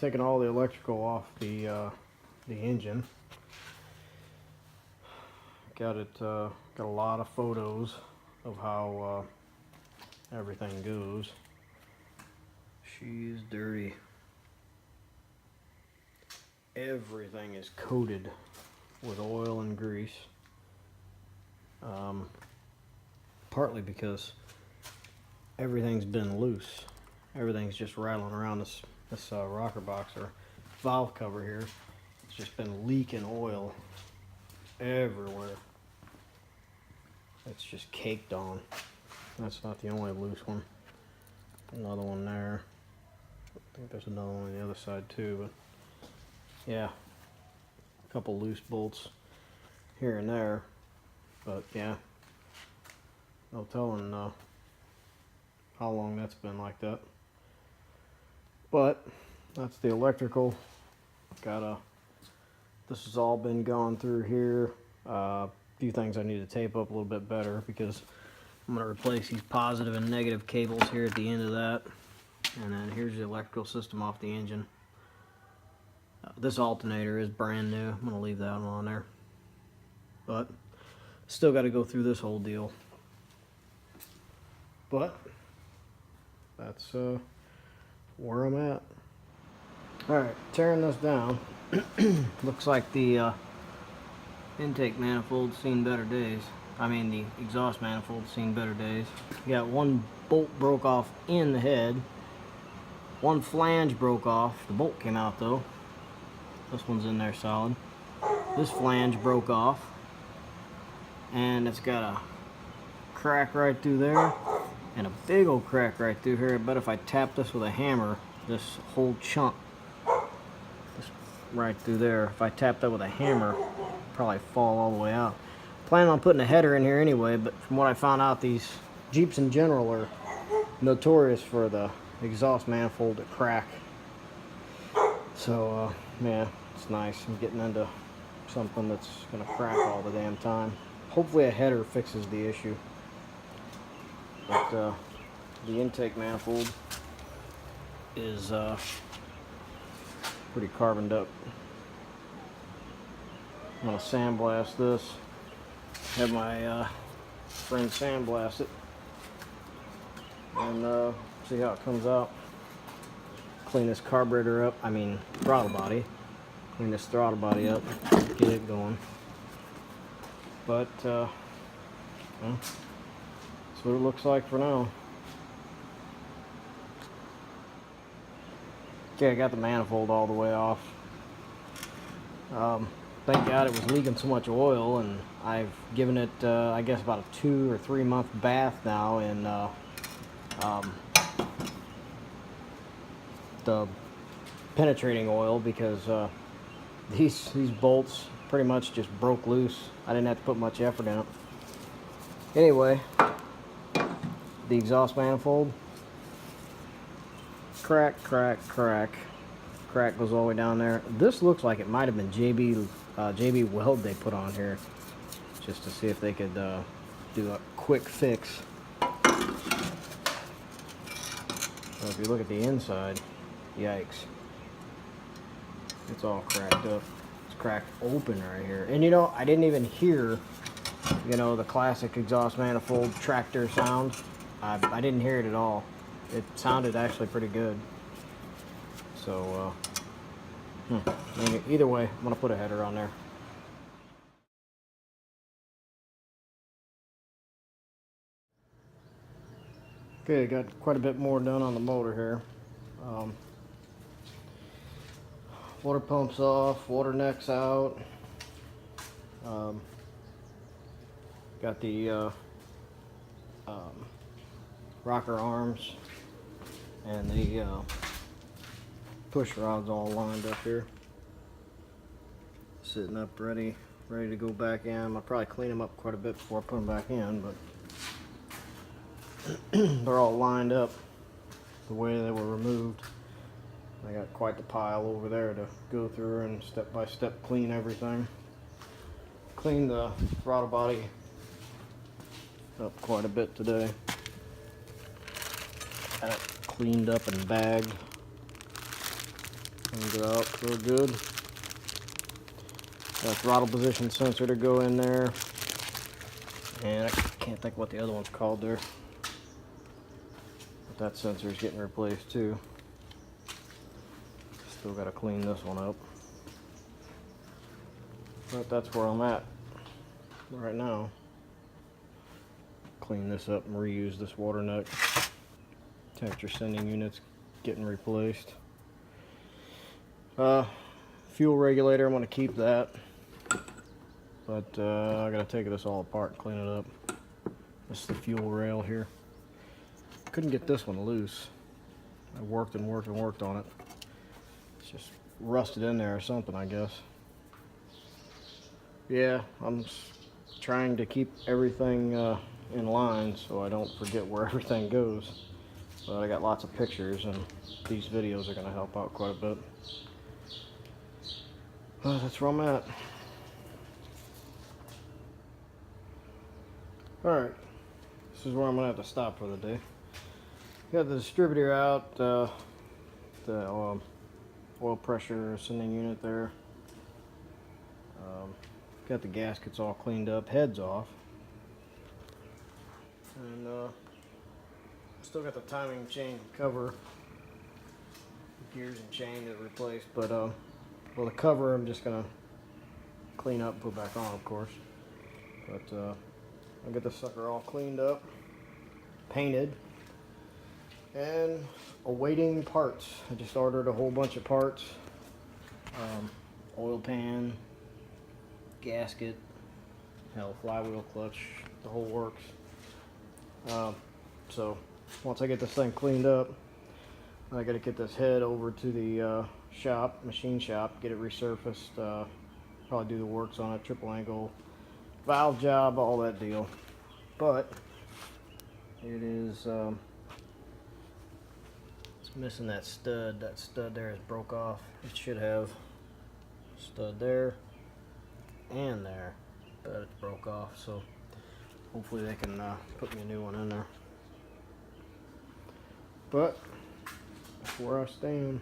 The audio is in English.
taking all the electrical off the engine. Got a lot of photos of how everything goes. She's dirty. Everything is coated with oil and grease. Partly because everything's been loose. Everything's just rattling around this rocker box or valve cover here. It's just been leaking oil everywhere. It's just caked on. That's not the only loose one. Another one there. I think there's another one on the other side too, but yeah, a couple loose bolts here and there, but yeah, no telling how long that's been like that. But that's the electrical. This has all been gone through here. A few things I need to tape up a little bit better because I'm going to replace these positive and negative cables here at the end of that. And then here's the electrical system off the engine. This alternator is brand new. I'm going to leave that one on there. But still got to go through this whole deal. But that's where I'm at. Alright, tearing this down. Looks like the intake manifold's seen better days. I mean, the exhaust manifold's seen better days. You got one bolt broke off in the head. One flange broke off. The bolt came out though. This one's in there solid. This flange broke off. And it's got a crack right through there. And a big old crack right through here. I bet if I tap this with a hammer, this whole chunk, this right through there, if I tap that with a hammer, it'll probably fall all the way out. Planning on putting a header in here anyway, but from what I found out, these Jeeps in general are notorious for the exhaust manifold to crack. So yeah, it's nice. I'm getting into something that's gonna crack all the damn time. Hopefully a header fixes the issue. But the intake manifold is pretty carboned up. I'm gonna sandblast this. Have my friend sandblast it and see how it comes out. Clean this carburetor up, throttle body. Clean this throttle body up, get it going. But well, that's what it looks like for now. Okay, I got the manifold all the way off. Thank God it was leaking so much oil, and I've given it, I guess, about a 2 or 3 month bath now in the penetrating oil because these bolts pretty much just broke loose. I didn't have to put much effort in it. Anyway, the exhaust manifold, crack goes all the way down there. This looks like it might have been JB Weld they put on here just to see if they could do a quick fix. So if you look at the inside, yikes, it's all cracked up. It's cracked open right here. And I didn't even hear the classic exhaust manifold tractor sound. I didn't hear it at all. It sounded actually pretty good. So either way, I'm gonna put a header on there. Okay, got quite a bit more done on the motor here. Water pumps off, water neck's out. Got the rocker arms and the push rods all lined up here. Sitting up ready to go back in. I'll probably clean them up quite a bit before I put them back in, but they're all lined up the way they were removed. I got quite the pile over there to go through and step by step clean everything. Cleaned the throttle body up quite a bit today. Got it cleaned up and bagged. Cleaned it out real good. Got a throttle position sensor to go in there. And I can't think what the other one's called there. But that sensor is getting replaced too. Still got to clean this one up. But that's where I'm at right now. Clean this up and reuse this water nut. Temperature sending units getting replaced. Fuel regulator, I'm going to keep that. But I gotta take this all apart and clean it up. This is the fuel rail here. Couldn't get this one loose. I worked and worked and worked on it. It's just rusted in there or something, I guess. Yeah, I'm trying to keep everything in line so I don't forget where everything goes. But I got lots of pictures and these videos are gonna help out quite a bit. That's where I'm at. Alright, this is where I'm going to have to stop for the day. Got the distributor out, the oil pressure sending unit there. Got the gaskets all cleaned up, heads off. And still got the timing chain cover, gears and chain to replace. But well, the cover I'm just going to clean up and put back on, of course. But I'll get this sucker all cleaned up, painted, and awaiting parts. I just ordered a whole bunch of parts. Oil pan, gasket, hell, flywheel clutch, the whole works. So once I get this thing cleaned up, I gotta get this head over to the shop, machine shop, get it resurfaced, probably do the works on it, triple angle valve job, all that deal. But it is it's missing that stud. That stud there is broke off. It should have stud there and there, but it's broke off, so hopefully they can put me a new one in there. But that's where I stand.